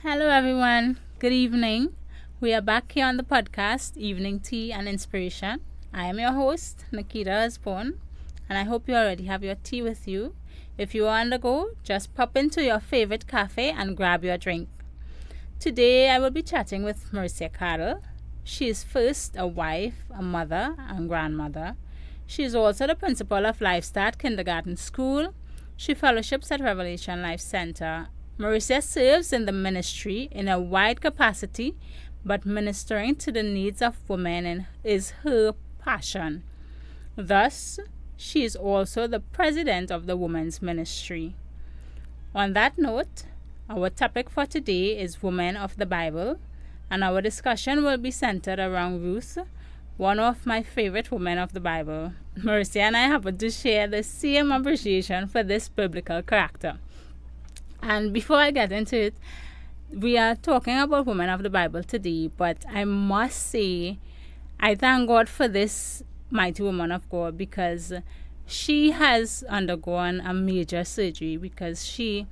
Hello, everyone. Good evening. We are back here on the podcast, Evening Tea and Inspiration. I am your host, Nikita Osborne, and I hope you already have your tea with you. If you are on the go, just pop into your favorite cafe and grab your drink. Today, I will be chatting with Marcia Carroll. She is first a wife, a mother, and grandmother. She is also the principal of Life Start Kindergarten School. She fellowships at Revelation Life Center. Marissa serves in the ministry in a wide capacity, but ministering to the needs of women is her passion. Thus, she is also the president of the women's ministry. On that note, our topic for today is Women of the Bible, and our discussion will be centered around Ruth, one of my favorite women of the Bible. Marissa and I happen to share the same appreciation for this biblical character. And before I get into it, we are talking about women of the Bible today, but I must say, I thank God for this mighty woman of God because she has undergone a major surgery because she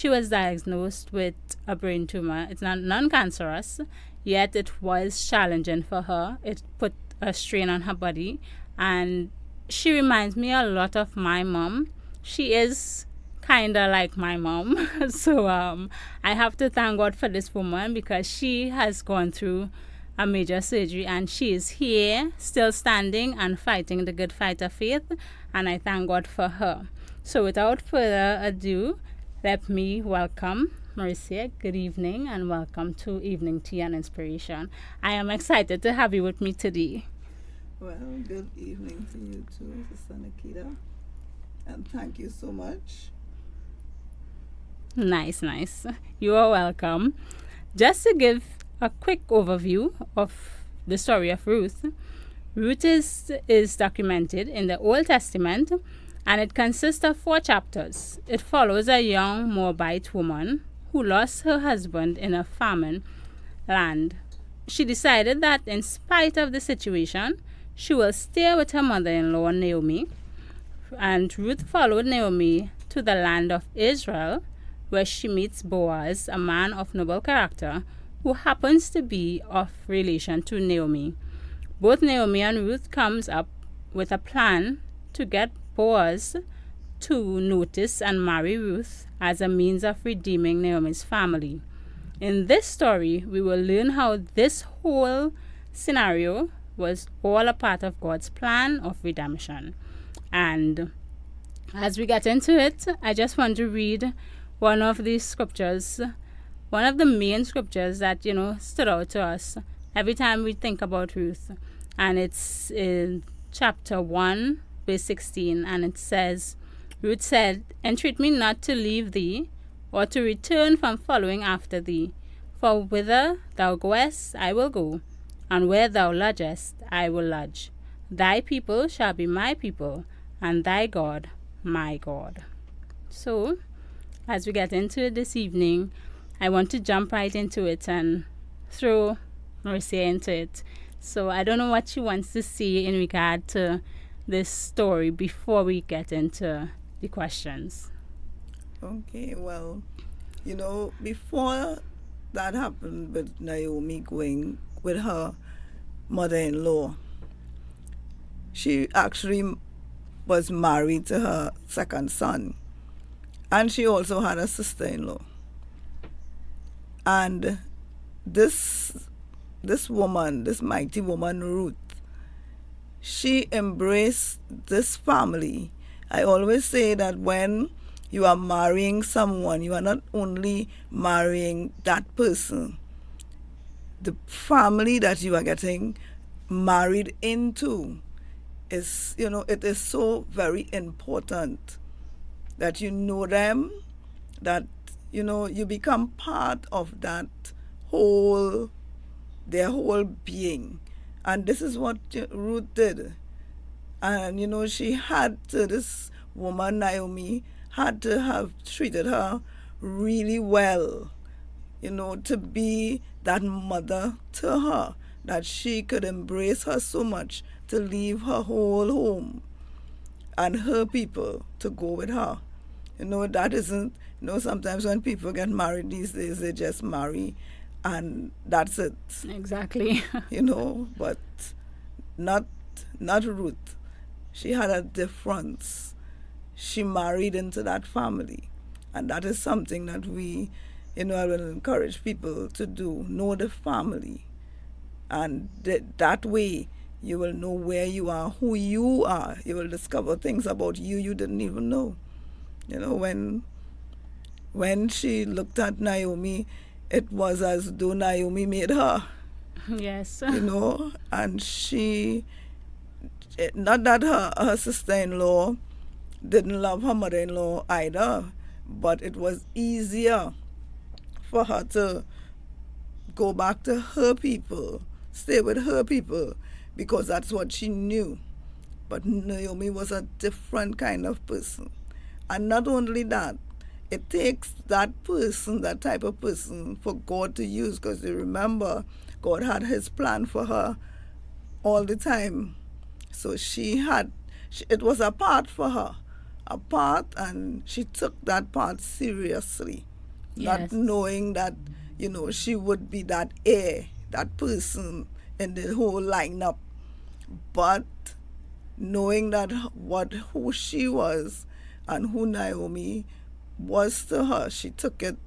was diagnosed with a brain tumor. It's not non-cancerous, yet it was challenging for her. It put a strain on her body, and she reminds me a lot of my mom. She is kind of like my mom. So I have to thank God for this woman because she has gone through a major surgery and she is here still standing and fighting the good fight of faith, and I thank God for her. So without further ado, let me welcome Marissa. Good evening and welcome to Evening Tea and Inspiration. I am excited to have you with me today. Well, good evening to you too, Sister Nikita, and thank you so much. Nice. You are welcome. Just to give a quick overview of the story of Ruth, Ruth is documented in the Old Testament, and it consists of 4 chapters. It follows a young Moabite woman who lost her husband in a famine land. She decided that in spite of the situation, she will stay with her mother-in-law Naomi, and Ruth followed Naomi to the land of Israel, where she meets Boaz, a man of noble character, who happens to be of relation to Naomi. Both Naomi and Ruth comes up with a plan to get Boaz to notice and marry Ruth as a means of redeeming Naomi's family. In this story, we will learn how this whole scenario was all a part of God's plan of redemption. And as we get into it, I just want to read one of these scriptures, one of the main scriptures that, stood out to us every time we think about Ruth. And it's in chapter 1, verse 16, and it says, Ruth said, "Entreat me not to leave thee, or to return from following after thee. For whither thou goest, I will go, and where thou lodgest, I will lodge. Thy people shall be my people, and thy God, my God." So, as we get into it this evening, I want to jump right into it and throw Marcia into it. So I don't know what she wants to see in regard to this story before we get into the questions. Okay, well, before that happened with Naomi going with her mother-in-law, she actually was married to her second son. And she also had a sister-in-law. And this woman, this mighty woman, Ruth, she embraced this family. I always say that when you are marrying someone, you are not only marrying that person. The family that you are getting married into is, it is so very important that you know them, that, you become part of their whole being. And this is what Ruth did. And, she had to, this woman, Naomi, had to have treated her really well, to be that mother to her, that she could embrace her so much, to leave her whole home and her people to go with her. That isn't, sometimes when people get married these days, they just marry and that's it, Exactly. but not not Ruth. She had a difference. She married into that family. And that is something that I will encourage people to do. Know the family. And that way, you will know where you are, who you are. You will discover things about you didn't even know. When she looked at Naomi, it was as though Naomi made her, Yes. and not that her sister-in-law didn't love her mother-in-law either, but it was easier for her to go back to her people, stay with her people, because that's what she knew. But Naomi was a different kind of person. And not only that, it takes that person, that type of person, for God to use, because you remember, God had his plan for her all the time. So it was a part for her, a part, and she took that part seriously, not Yes. knowing that, she would be that heir, that person in the whole lineup, but knowing that who she was and who Naomi was to her, she took it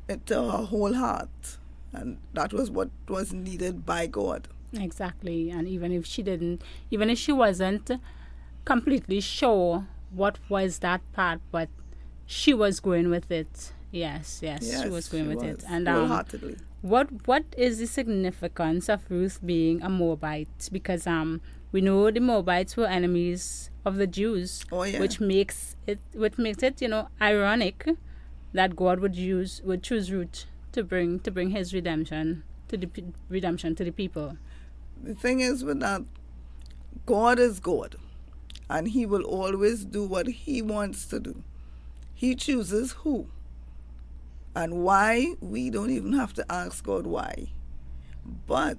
into her whole heart, and that was what was needed by God. Exactly. And even if she wasn't completely sure what was that part, but she was going with it. Yes, yes, she was Yes, going she with was it. And wholeheartedly. what is the significance of Ruth being a Moabite? Because we know the Moabites were enemies of the Jews, Oh yeah. which makes it ironic that God would choose Ruth to bring his redemption to the people. The thing is with that, God is God, and he will always do what he wants to do. He chooses who. And why, we don't even have to ask God why. But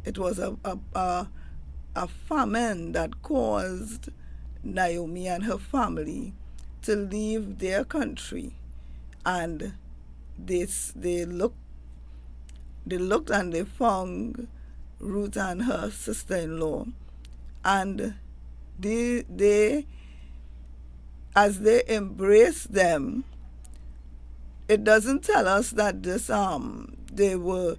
it was a famine that caused Naomi and her family to leave their country. And they looked and they found Ruth and her sister-in-law. And they as they embraced them, it doesn't tell us that they were,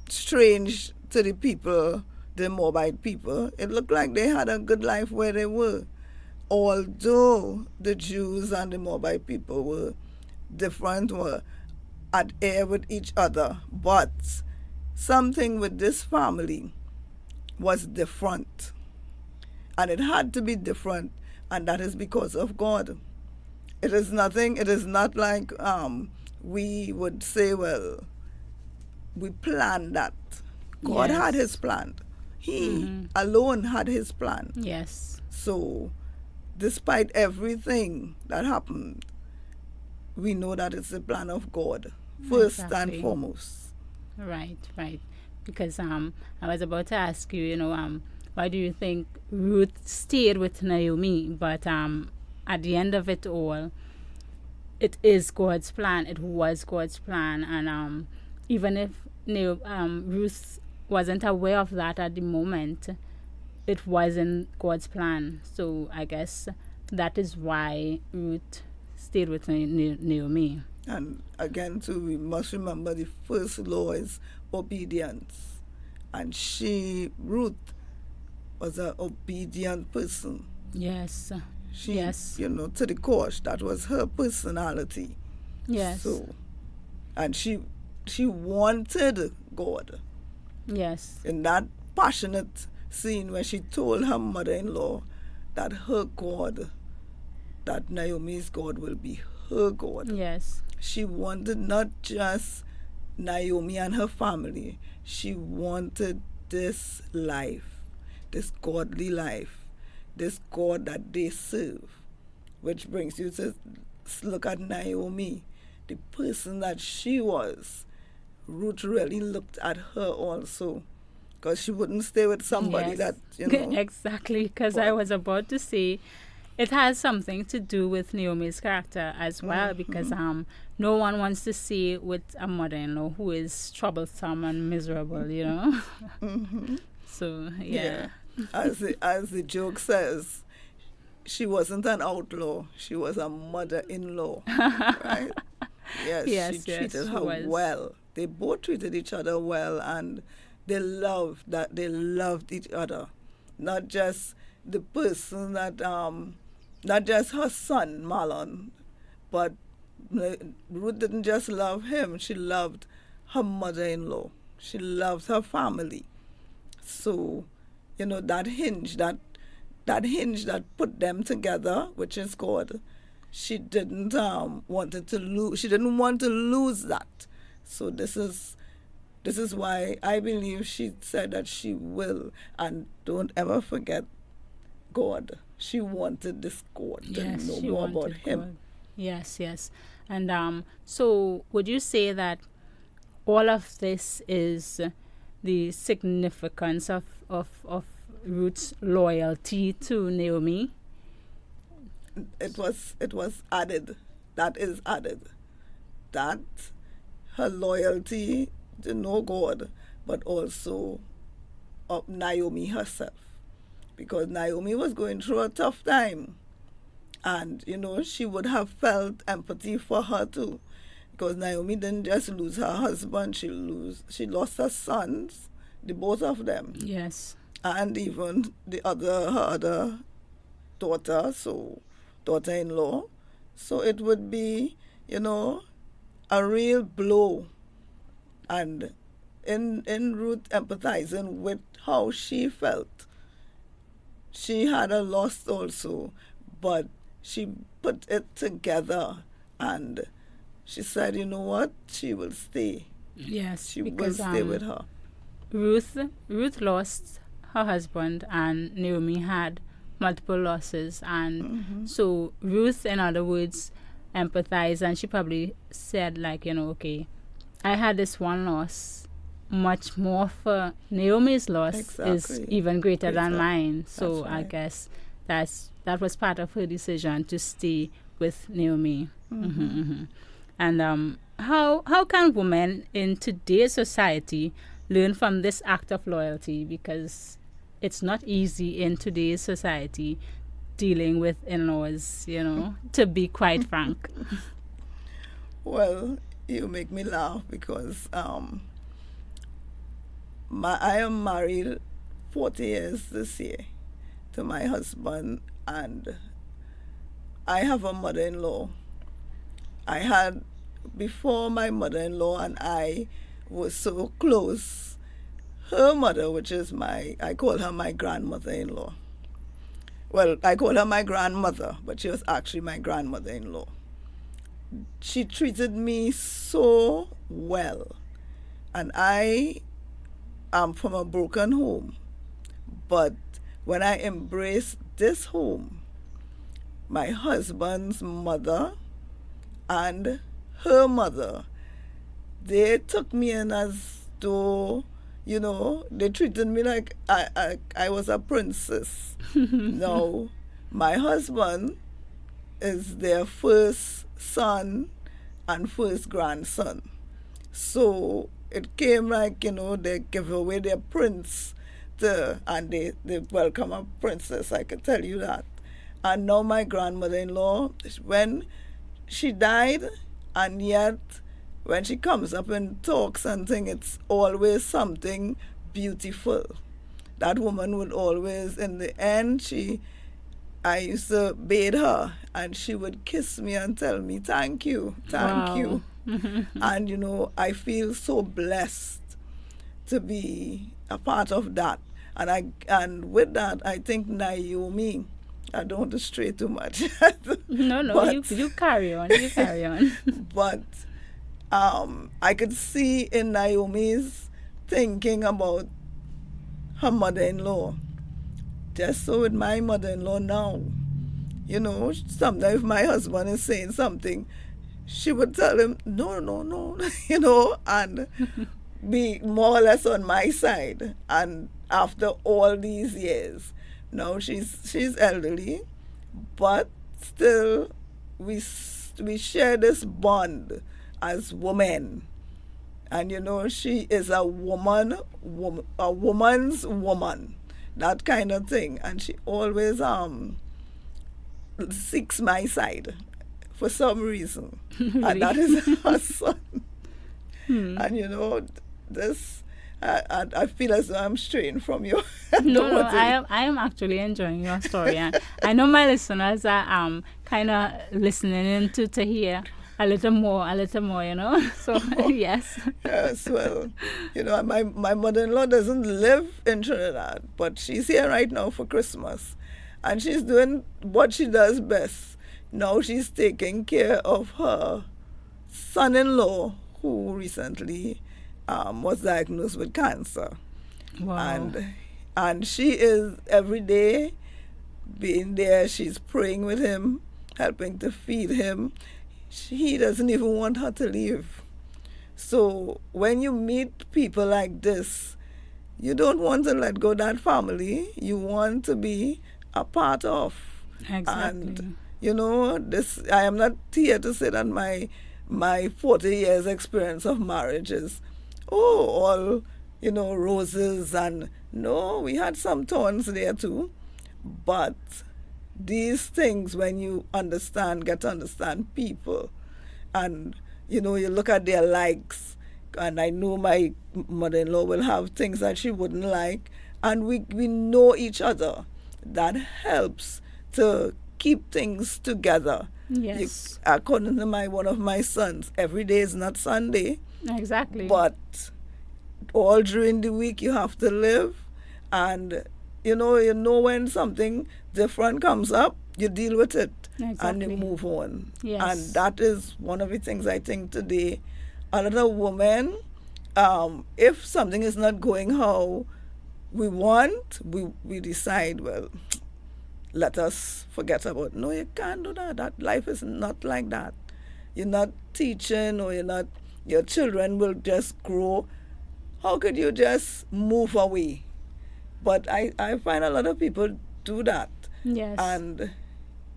strange to the people, the Moabite people. It looked like they had a good life where they were. Although the Jews and the Moabite people were different, were at air with each other, but something with this family was different. And it had to be different, and that is because of God. It is not like we would say, well, we planned that. God had Yes. his plan. He alone had his plan. Yes. So, despite everything that happened, we know that it's the plan of God, first and Exactly. foremost. Right, right. Because I was about to ask you, why do you think Ruth stayed with Naomi? But at the end of it all, it is God's plan. It was God's plan, and even if Ruth wasn't aware of that at the moment, it wasn't God's plan. So I guess that is why Ruth stayed with Naomi. And again, too, we must remember the first law is obedience. And Ruth, was an obedient person. Yes. She, Yes. To the core, that was her personality. Yes. So, and she wanted God. Yes. In that passionate scene where she told her mother-in-law that her God, that Naomi's God will be her God. Yes. She wanted not just Naomi and her family. She wanted this life, this godly life, this God that they serve. Which brings you to look at Naomi, the person that she was. Ruth really looked at her also, because she wouldn't stay with somebody Yes. that, Exactly, because I was about to say, it has something to do with Naomi's character as well, because no one wants to see with a mother-in-law who is troublesome and miserable, you know. So yeah. As the joke says, she wasn't an outlaw, she was a mother-in-law, right? Yes, Yes, she treated she her was. well. They both treated each other well, and they loved each other. Not just the person that, not just her son Marlon, but Ruth didn't just love him; she loved her mother-in-law. She loved her family. So, that hinge that put them together, which is God. She didn't wanted to lose. She didn't want to lose that. So this is why I believe she said that she will. And don't ever forget God. She wanted this God to Yes, know she more about wanted him. God. Yes, yes. And so would you say that all of this is the significance of Ruth's loyalty to Naomi? It was added. That is added. That her loyalty to know God, but also of Naomi herself. Because Naomi was going through a tough time. And, she would have felt empathy for her too. Because Naomi didn't just lose her husband, she lost her sons, the both of them. Yes. And even her other daughter, so daughter-in-law. So it would be, a real blow. And in Ruth empathizing with how she felt, she had a loss also, but she put it together and she said, you know what, she will stay. Yes, She will because stay with her. Ruth lost her husband and Naomi had multiple losses, and so Ruth, in other words, empathized, and she probably said like, okay, I had this one loss, much more for Naomi's loss is Exactly. even greater than Greater. mine. So That's I right. guess that was part of her decision to stay with Naomi. And how can women in today's society learn from this act of loyalty? Because it's not easy in today's society dealing with in-laws, to be quite frank. Well, you make me laugh because I am married 40 years this year to my husband, and I have a mother-in-law. I had, before my mother-in-law and I was so close, her mother, which is I call her my grandmother-in-law. Well, I call her my grandmother, but she was actually my grandmother-in-law. She treated me so well. And I am from a broken home. But when I embraced this home, my husband's mother and her mother, they took me in as though, they treated me like I was a princess. No, my husband is their first son and first grandson. So it came like, they give away their prince and they welcome a princess, I can tell you that. And now my grandmother-in-law, when she died, and yet when she comes up and talks and things, it's always something beautiful. That woman would always, in the end, I used to bathe her, and she would kiss me and tell me, thank you, thank Wow. you. And, I feel so blessed to be a part of that. And with that, I think Naomi, I don't want to stray too much. No, but, you carry on. You carry on. but I could see in Naomi's thinking about her mother-in-law. Just so with my mother-in-law now, sometimes if my husband is saying something, she would tell him, no, no, no, and be more or less on my side. And after all these years, now she's elderly, but still we share this bond as women. And she is a a woman's woman, that kind of thing. And she always seeks my side for some reason, and Really? that is her son. Hmm. And this, I feel as though I'm straying from you. No, no, Towards it. I am actually enjoying your story, and I know my listeners are kind of listening in to hear a little more, So yes. Yes, well, my mother-in-law doesn't live in Trinidad, but she's here right now for Christmas, and she's doing what she does best. Now she's taking care of her son-in-law, who recently was diagnosed with cancer. Wow. And she is every day being there. She's praying with him, helping to feed him. He doesn't even want her to leave. So when you meet people like this, you don't want to let go that family. You want to be a part of. Exactly. And this, I am not here to say that my 40 years experience of marriage is all roses, and no, we had some thorns there too. But these things, when you get to understand people, and you look at their likes, and I know my mother-in-law will have things that she wouldn't like, and we know each other. That helps to keep things together. Yes. According to one of my sons, every day is not Sunday, Exactly. but all during the week you have to live. And when something different comes up, you deal with it. And you Exactly. move on. Yes. And that is one of the things I think today, a lot of women, if something is not going how we want, we decide, well, let us forget about it. No, you can't do that. That life is not like that. You're not teaching, or your children will just grow. How could you just move away? But I find a lot of people do that. Yes. And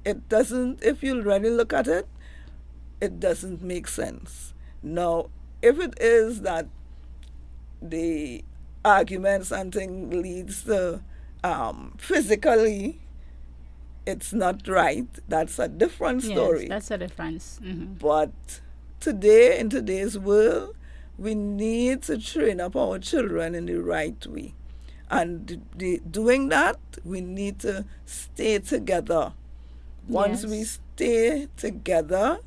it doesn't, if you really look at it, it doesn't make sense. Now, if it is that the arguments and things leads to physically, it's not right, that's a different story. Yes, that's a difference. But today, in today's world, we need to train up our children in the right way. And doing that, we need to stay together. Once we Yes. stay together,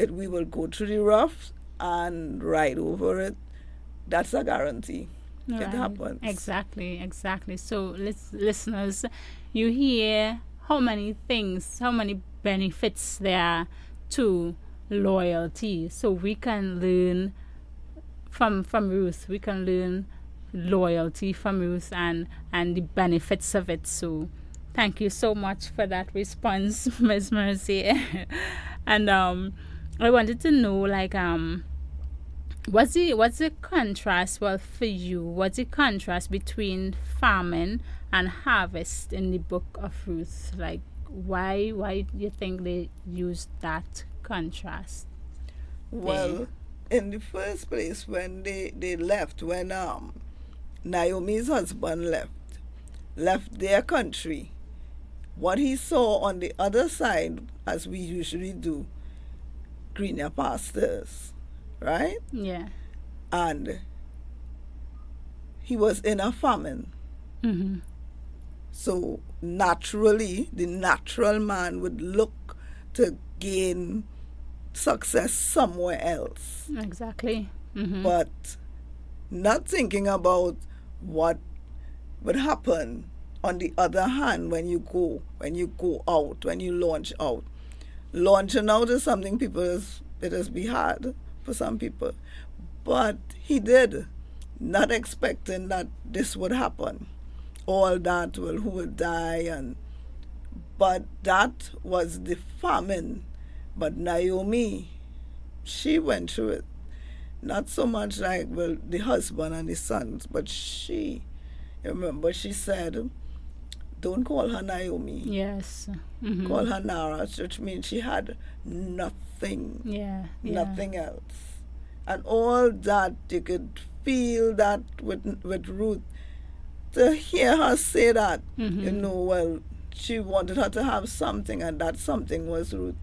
we will go through the rough and ride over it. That's a guarantee. It Right. happens. Exactly. So, listeners, you hear how many things, how many benefits there are to loyalty. So we can learn from Ruth. We can learn loyalty from Ruth and the benefits of it. So thank you so much for that response, Ms. Mercy. And I wanted to know, like, what's the contrast, well, for you, what's the contrast between famine and harvest in the book of Ruth? Like, why do you think they used that contrast? Well, in the first place, when they left, when Naomi's husband left their country, what he saw on the other side, as we usually do, greener pastures, right? Yeah. And he was in a famine. Mm-hmm. So naturally, the natural man would look to gain success somewhere else, Exactly. Mm-hmm. but not thinking about what would happen on the other hand when you go out, when you launch out. Launching out is something it is be hard for some people, but he did, not expecting that this would happen. All that, well, who would die, but that was the famine. But Naomi, she went through it. Not so much like, well, the husband and the sons, but she, remember, she said don't call her Naomi. Yes. Call her Nara, which means she had nothing. Yeah. Nothing else. And all that, you could feel that with Ruth. To hear her say that, well, she wanted her to have something, and that something was Ruth.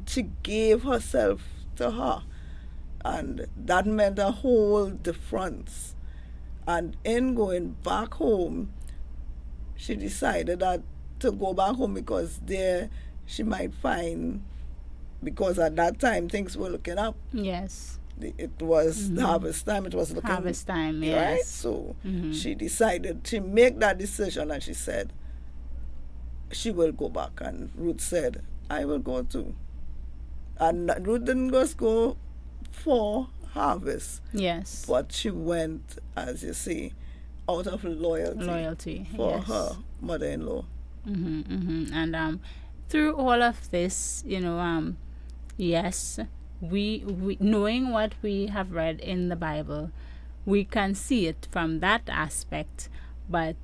She gave herself to her. And that meant a whole difference. And in going back home, she decided that to go back home because there she might find, because at that time things were looking up. Yes. It was harvest time. It was looking Harvest time, yes. right. So she decided to make that decision, and she said she will go back. And Ruth said, "I will go too." And Ruth didn't just go for harvest. Yes. But she went, as you see, out of loyalty for yes. her mother-in-law. And through all of this, yes, we knowing what we have read in the Bible, we can see it from that aspect. But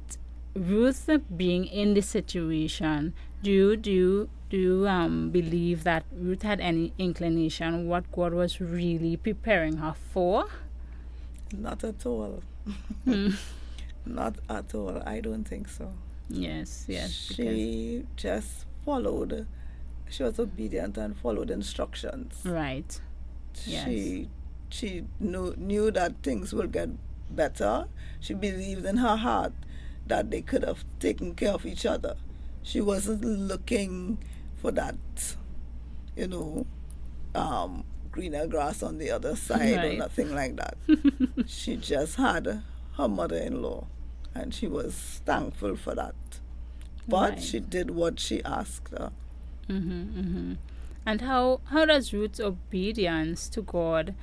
Ruth being in the situation, do you believe that Ruth had any inclination what God was really preparing her for? Not at all. Not at all. I don't think so. Yes. She just followed. She was obedient and followed instructions. Right. Yes. She knew that things will get better. She believed in her heart that they could have taken care of each other. She wasn't looking for that, greener grass on the other side or nothing like that. She just had her mother-in-law, and she was thankful for that. But she did what she asked her. And how does Ruth's obedience to God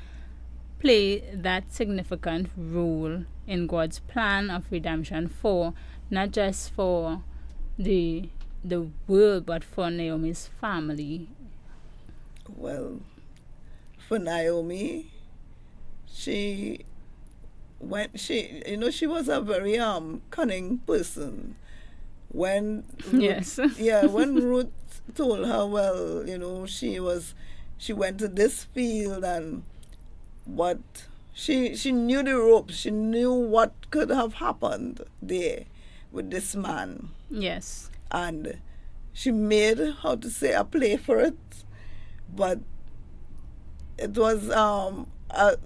play that significant role in God's plan of redemption for not just for the world but for Naomi's family? Well, for Naomi, she was a very cunning person. When Yes. when Ruth told her, well, she went to this field, and what she knew the ropes. She knew what could have happened there with this man. Yes. And she made, how to say, a play for it, but it was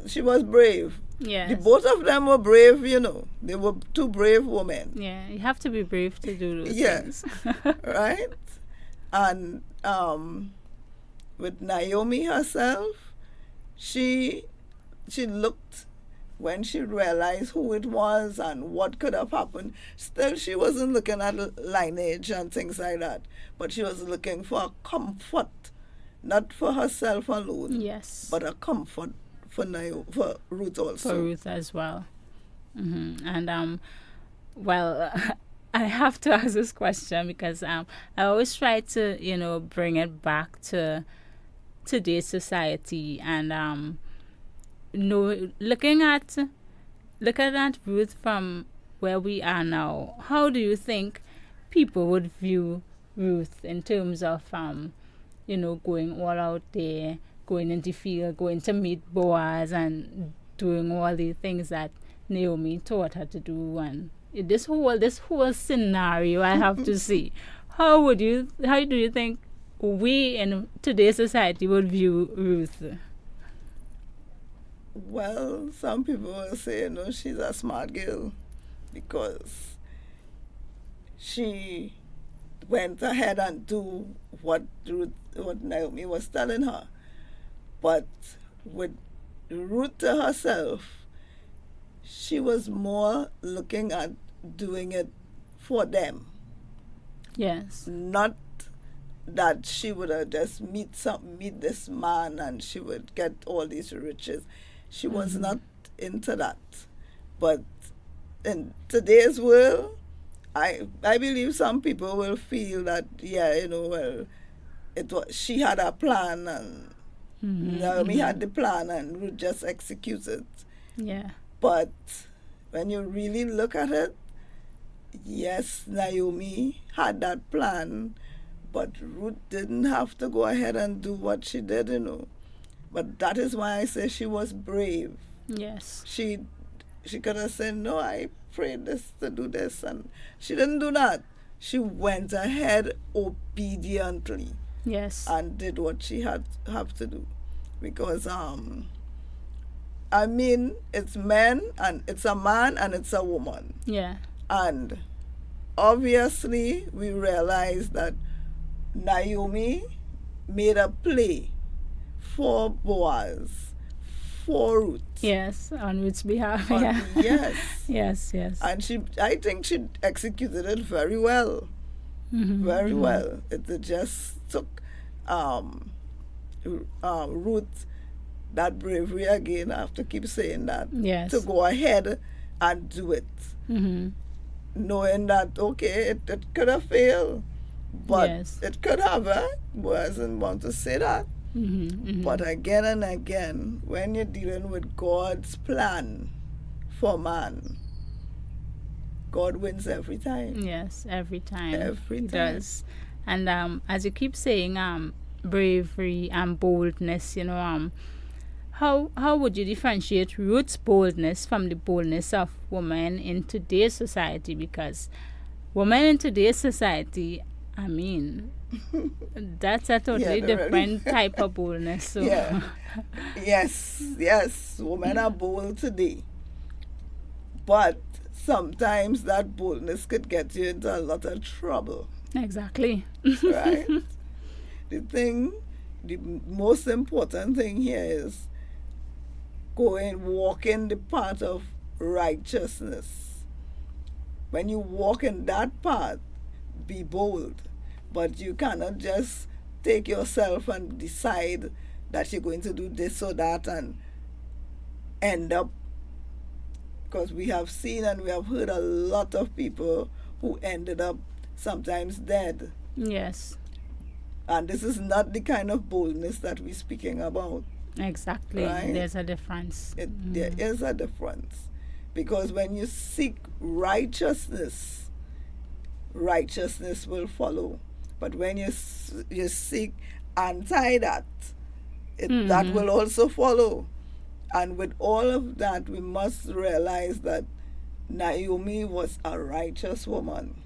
she was brave. Yes. The both of them were brave. They were two brave women. Yeah, you have to be brave to do those things. Right. And with Naomi herself, she looked, when she realized who it was and what could have happened. Still, she wasn't looking at lineage and things like that, but she was looking for a comfort, not for herself alone. Yes. But a comfort for Ruth also. For Ruth as well. And well, I have to ask this question because I always try to bring it back to today's society, and looking at Ruth from where we are now. How do you think people would view Ruth in terms of going all out there, going into the field, going to meet Boaz, and doing all the things that Naomi taught her to do, and this whole scenario I have to see. How do you think we in today's society would view Ruth? Well, some people will say, she's a smart girl because she went ahead and do what Naomi was telling her. But with Ruth to herself, she was more looking at doing it for them. Yes. Not that she would have just meet this man and she would get all these riches. She was not into that. But in today's world, I believe some people will feel that she had a plan, and Naomi had the plan and Ruth just executed. Yeah. But when you really look at it, yes, Naomi had that plan, but Ruth didn't have to go ahead and do what she did, you know. But that is why I say she was brave. Yes. She could have said, no, I prayed this to do this, and she didn't do that. She went ahead obediently Yes. and did what she had have to do. Because I mean, it's men and it's a man and it's a woman. Yeah. And obviously we realize that Naomi made a play for Boaz, for Ruth. Yes. On Ruth's behalf. On- Yeah. yes. Yes. Yes. And I think she executed it very well. Mm-hmm. Very Mm-hmm. well. It just took Ruth that bravery again. I have to keep saying that. Yes. To go ahead and do it. Mm-hmm. Knowing that, okay, it could have failed. But Yes. it could have, wasn't want to say that. Mm-hmm. Mm-hmm. But again and again, when you're dealing with God's plan for man, God wins every time. Yes, every time. Every He time. does. And as you keep saying, bravery and boldness, how would you differentiate Ruth's boldness from the boldness of women in today's society? Because women in today's society, I mean, that's a totally they're really- different type of boldness. So Yeah. Yes, women are bold today. But sometimes that boldness could get you into a lot of trouble, exactly. right? The most important thing here is walking the path of righteousness. When you walk in that path, be bold. But you cannot just take yourself and decide that you're going to do this or that and end up, because we have seen and we have heard a lot of people who ended up sometimes dead. Yes, And this is not the kind of boldness that we're speaking about. exactly. Right. There's a difference. There is a difference. Because when you seek righteousness, righteousness will follow. But when you seek anti that, that will also follow. And with all of that, we must realize that Naomi was a righteous woman.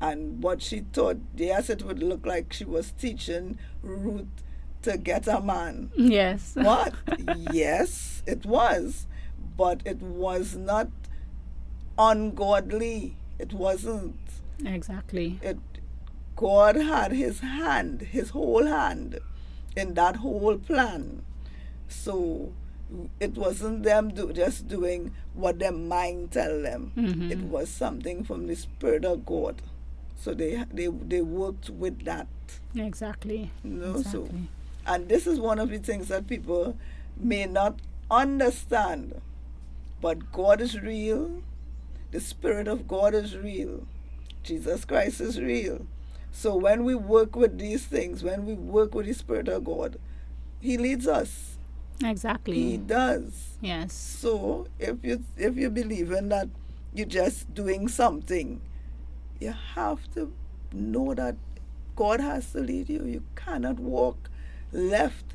And what she taught, yes, it would look like she was teaching Ruth to get a man. Yes. What? Yes, it was. But it was not ungodly. It wasn't. Exactly. God had his hand, his whole hand, in that whole plan. So it wasn't them just doing what their mind tell them. Mm-hmm. It was something from the Spirit of God. So they worked with that. Exactly. So Exactly. and this is one of the things that people may not understand. But God is real. The Spirit of God is real. Jesus Christ is real. So when we work with these things, when we work with the Spirit of God, He leads us. Exactly. He does. Yes. So if you believe in that you're just doing something, you have to know that God has to lead you. You cannot walk left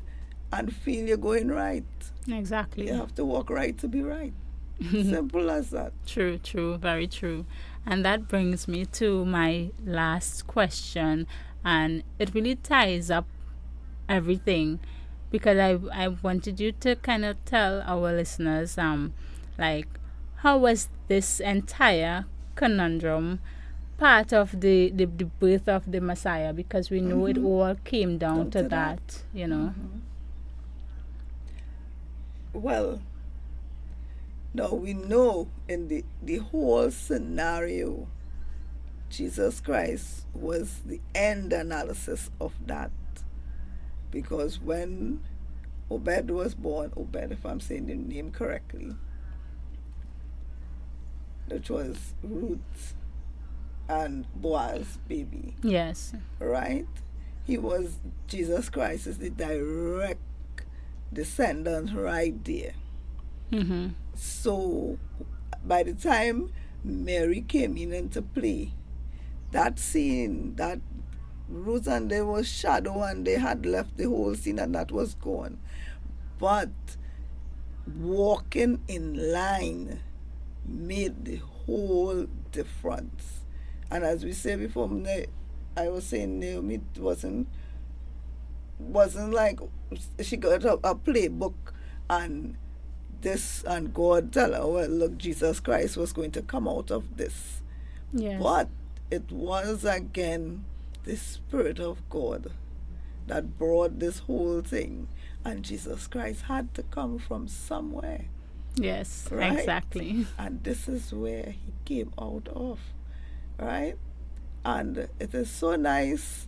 and feel you're going right. Exactly. You have to walk right to be right. Simple as that. True, very true. And that brings me to my last question, and it really ties up everything, because I wanted you to kind of tell our listeners like, how was this entire conundrum part of the birth of the Messiah, because we know it all came down to that, Well, now we know in the whole scenario, Jesus Christ was the end analysis of that. Because when Obed was born, Obed, if I'm saying the name correctly, which was Ruth and Boaz's baby, Yes. right? Jesus Christ is the direct descendant right there. Mm-hmm. So by the time Mary came in into play. That scene, that Ruth and there was shadow and they had left the whole scene and that was gone. But walking in line made the whole difference. And as we said before, I was saying Naomi wasn't like she got a playbook and this and God tell her, well, look, Jesus Christ was going to come out of this. Yes. But it was again the Spirit of God that brought this whole thing. And Jesus Christ had to come from somewhere. Yes, Right? exactly. And this is where he came out of. Right? And it is so nice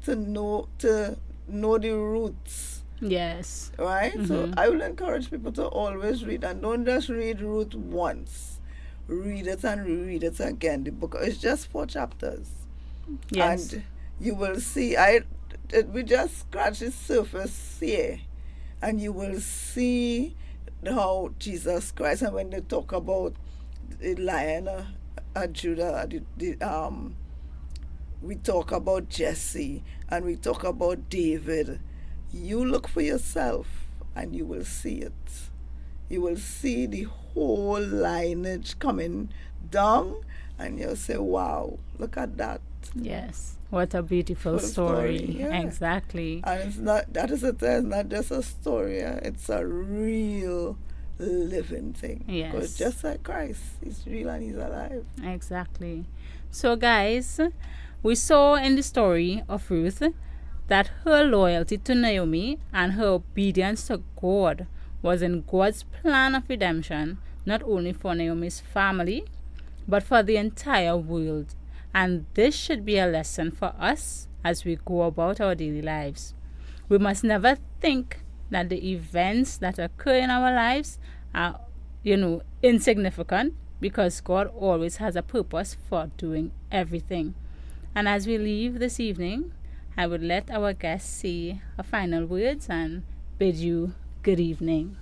to know the roots. Yes. Right? So Mm-hmm. I will encourage people to always read and don't just read Ruth once. Read it and reread it again. The book is just 4 chapters. Yes. And you will see we just scratch the surface here and you will see how Jesus Christ, and when they talk about the lion of Judah, we talk about Jesse and we talk about David. You look for yourself and you will see it. You will see the whole lineage coming down and you'll say, wow, look at that. Yes. What a beautiful Full story. yeah. Exactly. And it's not, that is it, it's not just a story, it's a real living thing. Yes. Because just like Christ, he's real and he's alive. Exactly. So, guys, we saw in the story of Ruth that her loyalty to Naomi and her obedience to God was in God's plan of redemption, not only for Naomi's family, but for the entire world. And this should be a lesson for us as we go about our daily lives. We must never think that the events that occur in our lives are, insignificant, because God always has a purpose for doing everything. And as we leave this evening, I would let our guests say a final words and bid you good evening.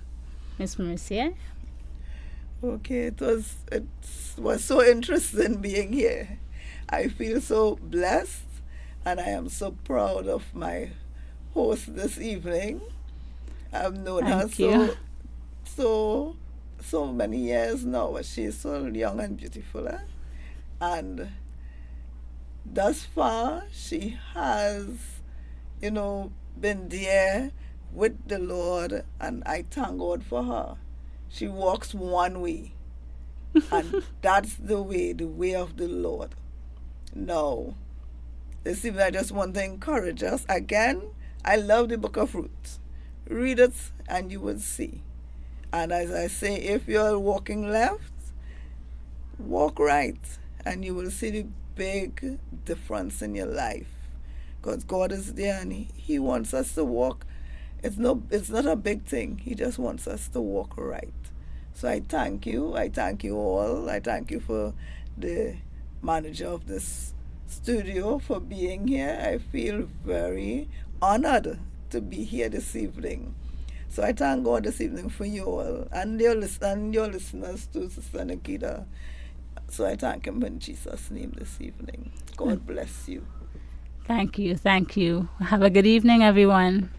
Miss Marcia? Okay, it was so interesting being here. I feel so blessed and I am so proud of my host this evening. I've known her so many years now, but she's so young and beautiful. And thus far, she has, been there with the Lord, and I thank God for her. She walks one way, and that's the way of the Lord. Now, this evening I just want to encourage us. Again, I love the book of Ruth. Read it and you will see. And as I say, if you're walking left, walk right, and you will see the big difference in your life. Because God is there and he wants us to walk. It's not a big thing. He just wants us to walk right. So I thank you. I thank you all. I thank you for the manager of this studio for being here. I feel very honored to be here this evening. So I thank God this evening for you all and your listeners too, Sister Nikita. So I thank him in Jesus' name this evening. God bless you. Thank you. Have a good evening, everyone.